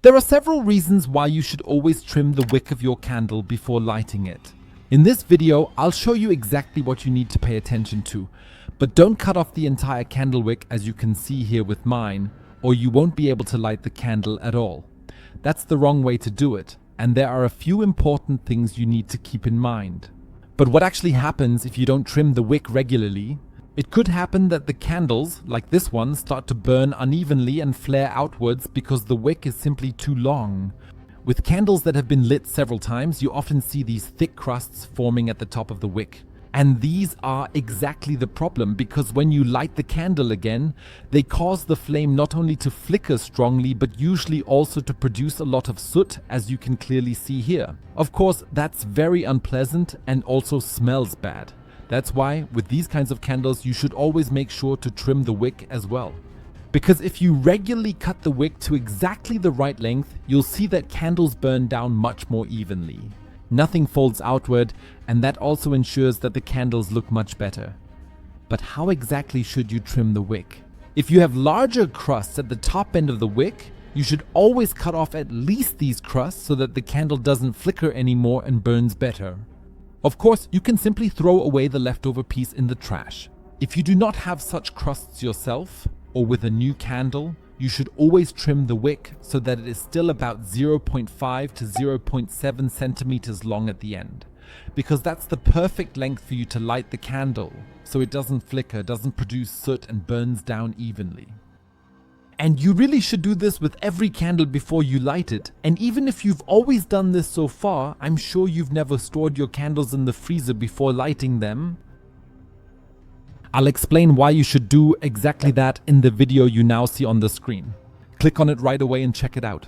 There are several reasons why you should always trim the wick of your candle before lighting it. In this video, I'll show you exactly what you need to pay attention to, but don't cut off the entire candle wick as you can see here with mine, or you won't be able to light the candle at all. That's the wrong way to do it, and there are a few important things you need to keep in mind. But what actually happens if you don't trim the wick regularly? It could happen that the candles, like this one, start to burn unevenly and flare outwards because the wick is simply too long. With candles that have been lit several times, you often see these thick crusts forming at the top of the wick. And these are exactly the problem, because when you light the candle again, they cause the flame not only to flicker strongly, but usually also to produce a lot of soot, as you can clearly see here. Of course, that's very unpleasant and also smells bad. That's why, with these kinds of candles, you should always make sure to trim the wick as well. Because if you regularly cut the wick to exactly the right length, you'll see that candles burn down much more evenly. Nothing folds outward, and that also ensures that the candles look much better. But how exactly should you trim the wick? If you have larger crusts at the top end of the wick, you should always cut off at least these crusts so that the candle doesn't flicker anymore and burns better. Of course, you can simply throw away the leftover piece in the trash. If you do not have such crusts yourself, or with a new candle, you should always trim the wick so that it is still about 0.5 to 0.7 centimeters long at the end, because that's the perfect length for you to light the candle, so it doesn't flicker, doesn't produce soot, and burns down evenly. And you really should do this with every candle before you light it, and even if you've always done this so far, I'm sure you've never stored your candles in the freezer before lighting them. I'll explain why you should do exactly that in the video you now see on the screen. Click on it right away and check it out.